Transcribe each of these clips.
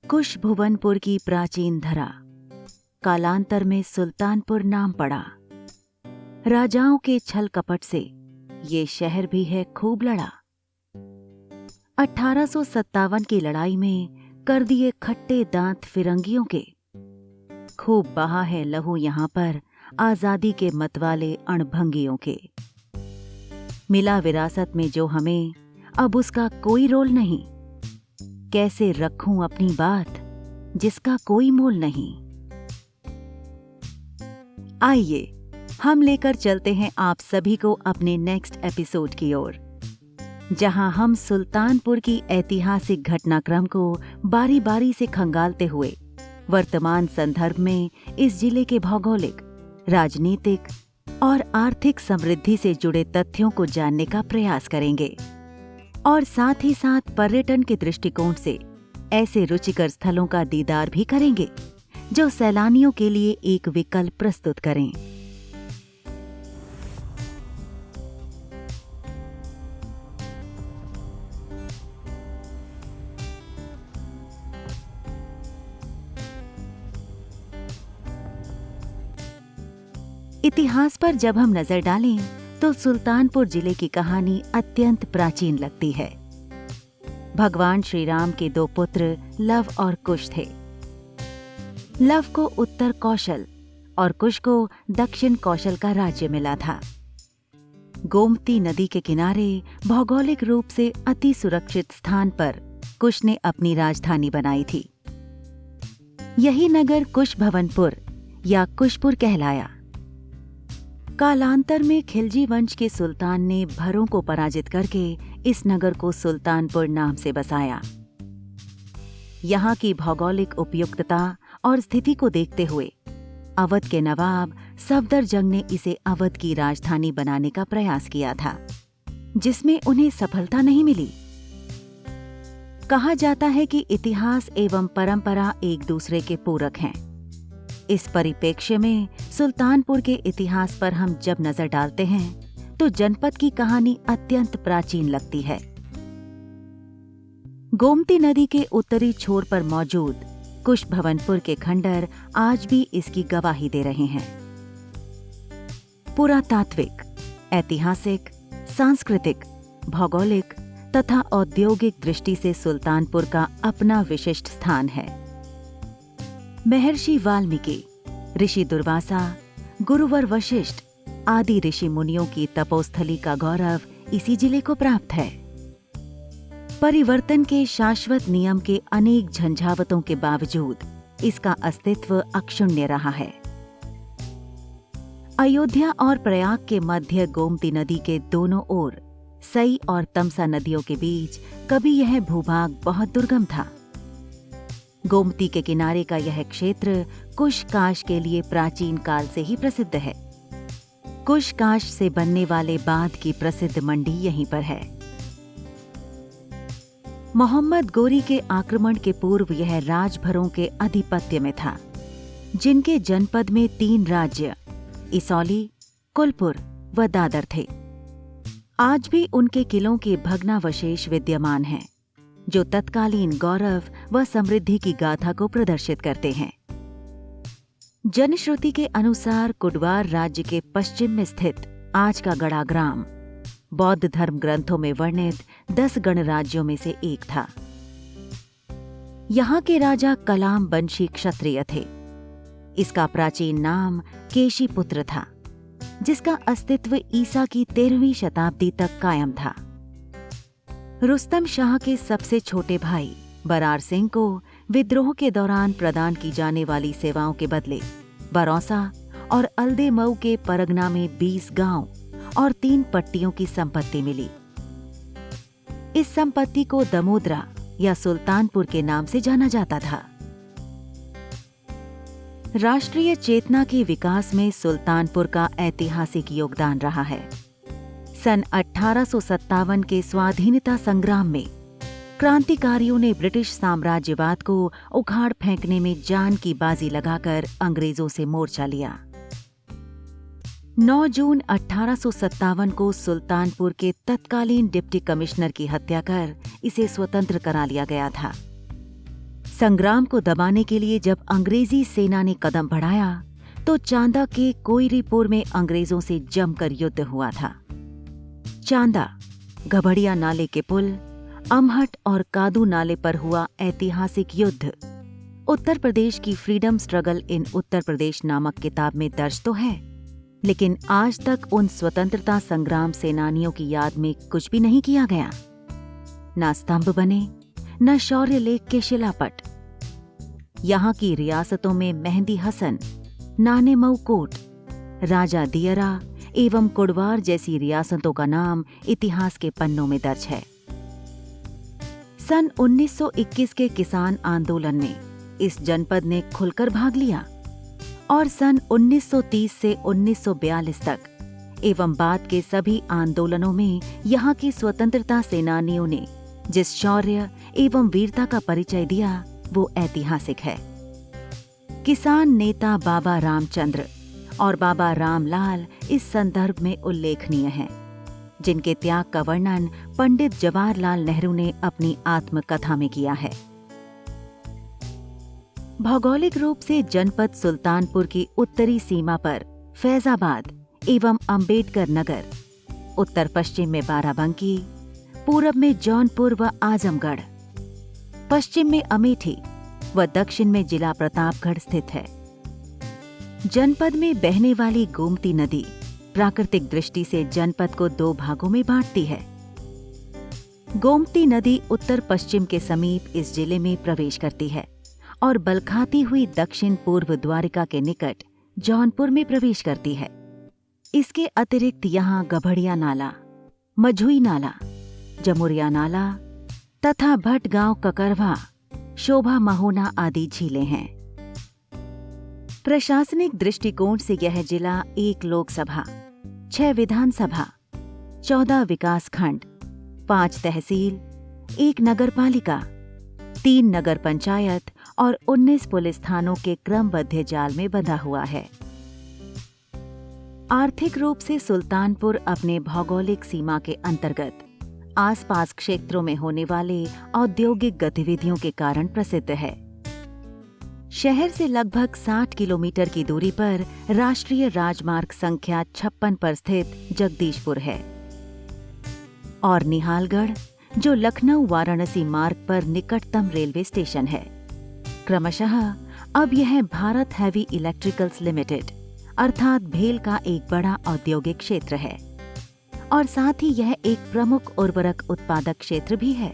कुश भुवनपुर की प्राचीन धरा, कालांतर में सुल्तानपुर नाम पड़ा। राजाओं के छल कपट से ये शहर भी है खूब लड़ा। 1857 की लड़ाई में कर दिए खट्टे दांत फिरंगियों के। खूब बहा है लहू यहाँ पर आजादी के मतवाले अणभंगियों के। मिला विरासत में जो हमें, अब उसका कोई रोल नहीं। कैसे रखूं अपनी बात जिसका कोई मोल नहीं। आइए हम लेकर चलते हैं आप सभी को अपने नेक्स्ट एपिसोड की ओर, जहां हम सुल्तानपुर की ऐतिहासिक घटनाक्रम को बारी बारी से खंगालते हुए वर्तमान संदर्भ में इस जिले के भौगोलिक, राजनीतिक और आर्थिक समृद्धि से जुड़े तथ्यों को जानने का प्रयास करेंगे और साथ ही साथ पर्यटन के दृष्टिकोण से ऐसे रुचिकर स्थलों का दीदार भी करेंगे जो सैलानियों के लिए एक विकल्प प्रस्तुत करें। इतिहास पर जब हम नजर डालें तो सुल्तानपुर जिले की कहानी अत्यंत प्राचीन लगती है। भगवान श्री राम के दो पुत्र लव और कुश थे। लव को उत्तर कौशल और कुश को दक्षिण कौशल का राज्य मिला था। गोमती नदी के किनारे भौगोलिक रूप से अति सुरक्षित स्थान पर कुश ने अपनी राजधानी बनाई थी। यही नगर कुश भवनपुर या कुशपुर कहलाया। कालांतर में खिलजी वंश के सुल्तान ने भरों को पराजित करके इस नगर को सुल्तानपुर नाम से बसाया। यहाँ की भौगोलिक उपयुक्तता और स्थिति को देखते हुए अवध के नवाब सफदरजंग ने इसे अवध की राजधानी बनाने का प्रयास किया था, जिसमें उन्हें सफलता नहीं मिली। कहा जाता है कि इतिहास एवं परंपरा एक दूसरे के पूरक हैं। इस परिप्रेक्ष्य में सुल्तानपुर के इतिहास पर हम जब नजर डालते हैं तो जनपद की कहानी अत्यंत प्राचीन लगती है। गोमती नदी के उत्तरी छोर पर मौजूद कुश भवनपुर के खंडर आज भी इसकी गवाही दे रहे हैं। पुरातात्विक, ऐतिहासिक, सांस्कृतिक, भौगोलिक तथा औद्योगिक दृष्टि से सुल्तानपुर का अपना विशिष्ट स्थान है। महर्षि वाल्मीकि, ऋषि दुर्वासा, गुरुवर वशिष्ठ आदि ऋषि मुनियों की तपोस्थली का गौरव इसी जिले को प्राप्त है। परिवर्तन के शाश्वत नियम के अनेक झंझावतों के बावजूद इसका अस्तित्व अक्षुण्य रहा है। अयोध्या और प्रयाग के मध्य गोमती नदी के दोनों ओर सई और तमसा नदियों के बीच कभी यह भूभाग बहुत दुर्गम था। गोमती के किनारे का यह क्षेत्र कुश काश के लिए प्राचीन काल से ही प्रसिद्ध है। कुश काश से बनने वाले बांध की प्रसिद्ध मंडी यहीं पर है। मोहम्मद गोरी के आक्रमण के पूर्व यह राजभरों के आधिपत्य में था, जिनके जनपद में 3 राज्य इसौली, कुलपुर व दादर थे। आज भी उनके किलों के भग्नावशेष विद्यमान हैं, जो तत्कालीन गौरव व समृद्धि की गाथा को प्रदर्शित करते हैं। जनश्रुति के अनुसार कुडवार राज्य के पश्चिम में स्थित आज का गढ़ाग्राम बौद्ध धर्म ग्रंथों में वर्णित 10 गणराज्यों में से एक था। यहाँ के राजा कलाम बंशी क्षत्रिय थे। इसका प्राचीन नाम केशीपुत्र था, जिसका अस्तित्व ईसा की 13वीं शताब्दी तक कायम था। रुस्तम शाह के सबसे छोटे भाई बरार सिंह को विद्रोह के दौरान प्रदान की जाने वाली सेवाओं के बदले बरौसा और अल्देमऊ के परगना में 20 गांव और 3 पट्टियों की संपत्ति मिली। इस संपत्ति को दमोदरा या सुल्तानपुर के नाम से जाना जाता था। राष्ट्रीय चेतना के विकास में सुल्तानपुर का ऐतिहासिक योगदान रहा है। सन 1857 के स्वाधीनता संग्राम में क्रांतिकारियों ने ब्रिटिश साम्राज्यवाद को उखाड़ फेंकने में जान की बाजी लगाकर अंग्रेजों से मोर्चा लिया। 9 जून 1857 को सुल्तानपुर के तत्कालीन डिप्टी कमिश्नर की हत्या कर इसे स्वतंत्र करा लिया गया था। संग्राम को दबाने के लिए जब अंग्रेजी सेना ने कदम बढ़ाया तो चांदा के कोइरीपुर में अंग्रेजों से जमकर युद्ध हुआ था। चांदा, गभड़िया नाले के पुल, अमहट और कादू नाले पर हुआ ऐतिहासिक युद्ध उत्तर प्रदेश की freedom struggle in Uttar Pradesh नामक किताब में दर्ज तो है, लेकिन आज तक उन स्वतंत्रता संग्राम सेनानियों की याद में कुछ भी नहीं किया गया। न स्तंभ बने, न शौर्य लेख के शिलापट। यहाँ की रियासतों में मेहंदी हसन, नाने मऊ कोट, राजा दियरा एवं कुड़वार जैसी रियासतों का नाम इतिहास के पन्नों में दर्ज है। सन 1921 के किसान आंदोलन में इस जनपद ने खुलकर भाग लिया और सन 1930 से 1942 तक एवं बाद के सभी आंदोलनों में यहाँ की स्वतंत्रता सेनानियों ने जिस शौर्य एवं वीरता का परिचय दिया वो ऐतिहासिक है। किसान नेता बाबा रामचंद्र और बाबा रामलाल इस संदर्भ में उल्लेखनीय हैं, जिनके त्याग का वर्णन पंडित जवाहरलाल नेहरू ने अपनी आत्मकथा में किया है। भौगोलिक रूप से जनपद सुल्तानपुर की उत्तरी सीमा पर फैजाबाद एवं अंबेडकर नगर, उत्तर पश्चिम में बाराबंकी, पूरब में जौनपुर व आजमगढ़, पश्चिम में अमेठी व दक्षिण में जिला प्रतापगढ़ स्थित है। जनपद में बहने वाली गोमती नदी प्राकृतिक दृष्टि से जनपद को दो भागों में बांटती है। गोमती नदी उत्तर पश्चिम के समीप इस जिले में प्रवेश करती है और बलखाती हुई दक्षिण पूर्व द्वारिका के निकट जौनपुर में प्रवेश करती है। इसके अतिरिक्त यहाँ गभड़िया नाला, मझुई नाला, जमुरिया नाला तथा भटगांव ककरवा, शोभा महोना आदि झीलें हैं। प्रशासनिक दृष्टिकोण से यह जिला 1 लोकसभा, 6 विधानसभा, 14 विकासखंड, 5 तहसील, 1 नगरपालिका, 3 नगर पंचायत और 19 पुलिस थानों के क्रमबद्ध जाल में बंधा हुआ है। आर्थिक रूप से सुल्तानपुर अपने भौगोलिक सीमा के अंतर्गत आसपास क्षेत्रों में होने वाले औद्योगिक गतिविधियों के कारण प्रसिद्ध है। शहर से लगभग 60 किलोमीटर की दूरी पर राष्ट्रीय राजमार्ग संख्या 56 पर स्थित जगदीशपुर है और निहालगढ़, जो लखनऊ वाराणसी मार्ग पर निकटतम रेलवे स्टेशन है। क्रमशः अब यह भारत हैवी इलेक्ट्रिकल्स लिमिटेड अर्थात भेल का एक बड़ा औद्योगिक क्षेत्र है और साथ ही यह एक प्रमुख उर्वरक उत्पादक क्षेत्र भी है।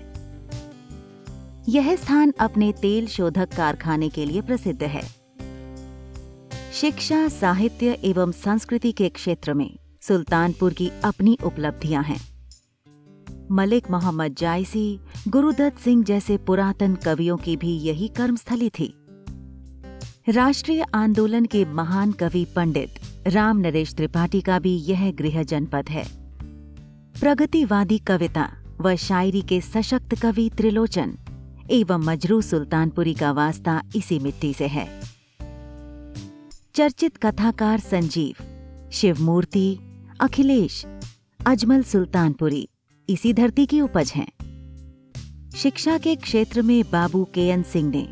यह स्थान अपने तेल शोधक कारखाने के लिए प्रसिद्ध है। शिक्षा, साहित्य एवं संस्कृति के क्षेत्र में सुल्तानपुर की अपनी उपलब्धियां हैं। मलिक मोहम्मद जायसी, गुरुदत्त सिंह जैसे पुरातन कवियों की भी यही कर्मस्थली थी। राष्ट्रीय आंदोलन के महान कवि पंडित राम नरेश त्रिपाठी का भी यह गृह जनपद है। प्रगतिवादी कविता व शायरी के सशक्त कवि त्रिलोचन एवं मजरू सुल्तानपुरी का वास्ता इसी मिट्टी से है। चर्चित कथाकार संजीव, शिवमूर्ति, अखिलेश, अजमल सुल्तानपुरी इसी धरती की उपज हैं। शिक्षा के क्षेत्र में बाबू KN सिंह ने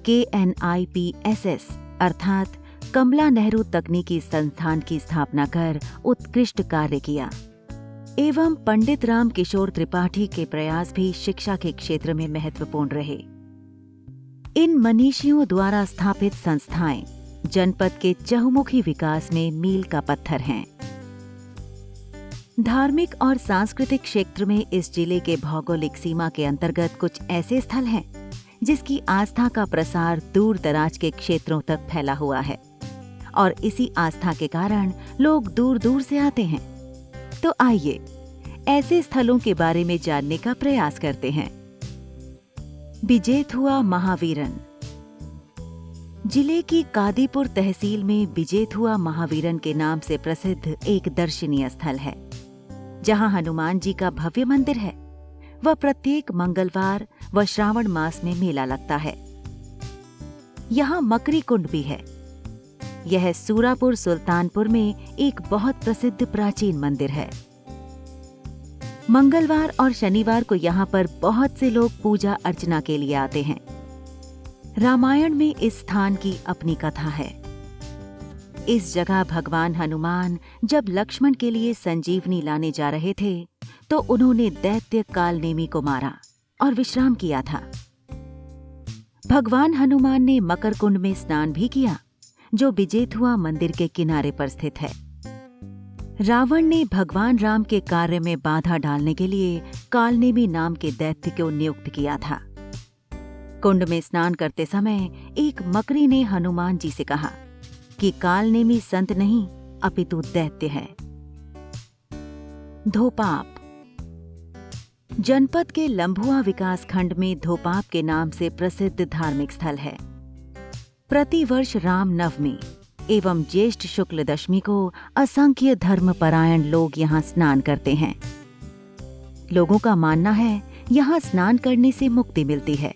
KNIPSS अर्थात कमला नेहरू तकनीकी संस्थान की स्थापना कर उत्कृष्ट कार्य किया एवं पंडित राम किशोर त्रिपाठी के प्रयास भी शिक्षा के क्षेत्र में महत्वपूर्ण रहे। इन मनीषियों द्वारा स्थापित संस्थाएं जनपद के चहुमुखी विकास में मील का पत्थर हैं। धार्मिक और सांस्कृतिक क्षेत्र में इस जिले के भौगोलिक सीमा के अंतर्गत कुछ ऐसे स्थल हैं जिसकी आस्था का प्रसार दूर दराज के क्षेत्रों तक फैला हुआ है और इसी आस्था के कारण लोग दूर दूर से आते हैं। तो आइए ऐसे स्थलों के बारे में जानने का प्रयास करते हैं। बिजेथुआ महावीरन। जिले की कादीपुर तहसील में बिजेथुआ महावीरन के नाम से प्रसिद्ध एक दर्शनीय स्थल है, जहां हनुमान जी का भव्य मंदिर है व प्रत्येक मंगलवार व श्रावण मास में मेला लगता है। यहाँ मकरी कुंड भी है। यह सूरापुर सुल्तानपुर में एक बहुत प्रसिद्ध प्राचीन मंदिर है। मंगलवार और शनिवार को यहाँ पर बहुत से लोग पूजा अर्चना के लिए आते हैं। रामायण में इस स्थान की अपनी कथा है। इस जगह भगवान हनुमान जब लक्ष्मण के लिए संजीवनी लाने जा रहे थे तो उन्होंने दैत्य कालनेमी को मारा और विश्राम किया था। भगवान हनुमान ने मकर कुंड में स्नान भी किया, जो बिजेथुआ मंदिर के किनारे पर स्थित है। रावण ने भगवान राम के कार्य में बाधा डालने के लिए कालनेमी नाम के दैत्य को नियुक्त किया था। कुंड में स्नान करते समय एक मकरी ने हनुमान जी से कहा कि कालनेमी संत नहीं अपितु दैत्य है। धोपाप जनपद के लंबुआ विकास खंड में धोपाप के नाम से प्रसिद्ध धार्मिक स्थल है। प्रतिवर्ष राम नवमी एवं ज्येष्ठ शुक्ल दशमी को असंख्य धर्मपरायण लोग यहाँ स्नान करते हैं। लोगों का मानना है यहाँ स्नान करने से मुक्ति मिलती है।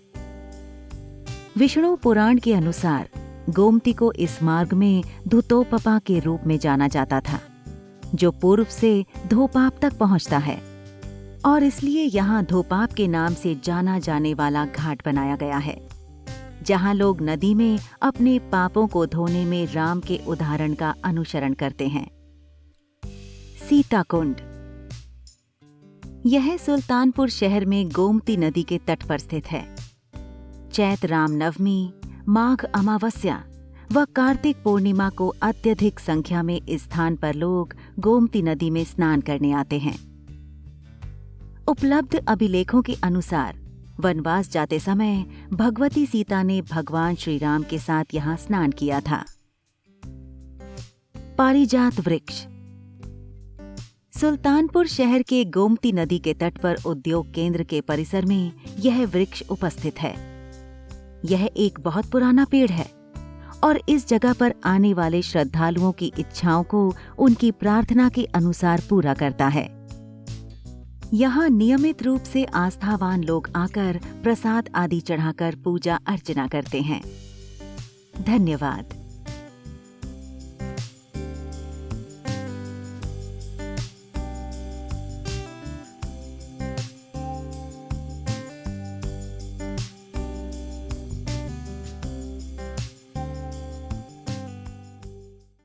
विष्णु पुराण के अनुसार गोमती को इस मार्ग में धुतोपपा के रूप में जाना जाता था, जो पूर्व से धोपाप तक पहुंचता है और इसलिए यहाँ धोपाप के नाम से जाना जाने वाला घाट बनाया गया है, जहाँ लोग नदी में अपने पापों को धोने में राम के उदाहरण का अनुसरण करते हैं। सीताकुंड यह सुल्तानपुर शहर में गोमती नदी के तट पर स्थित है। चैत रामनवमी, माघ अमावस्या व कार्तिक पूर्णिमा को अत्यधिक संख्या में इस स्थान पर लोग गोमती नदी में स्नान करने आते हैं। उपलब्ध अभिलेखों के अनुसार वनवास जाते समय भगवती सीता ने भगवान श्री राम के साथ यहाँ स्नान किया था। पारिजात वृक्ष सुल्तानपुर शहर के गोमती नदी के तट पर उद्योग केंद्र के परिसर में यह वृक्ष उपस्थित है। यह एक बहुत पुराना पेड़ है और इस जगह पर आने वाले श्रद्धालुओं की इच्छाओं को उनकी प्रार्थना के अनुसार पूरा करता है। यहाँ नियमित रूप से आस्थावान लोग आकर प्रसाद आदि चढ़ाकर पूजा अर्चना करते हैं। धन्यवाद।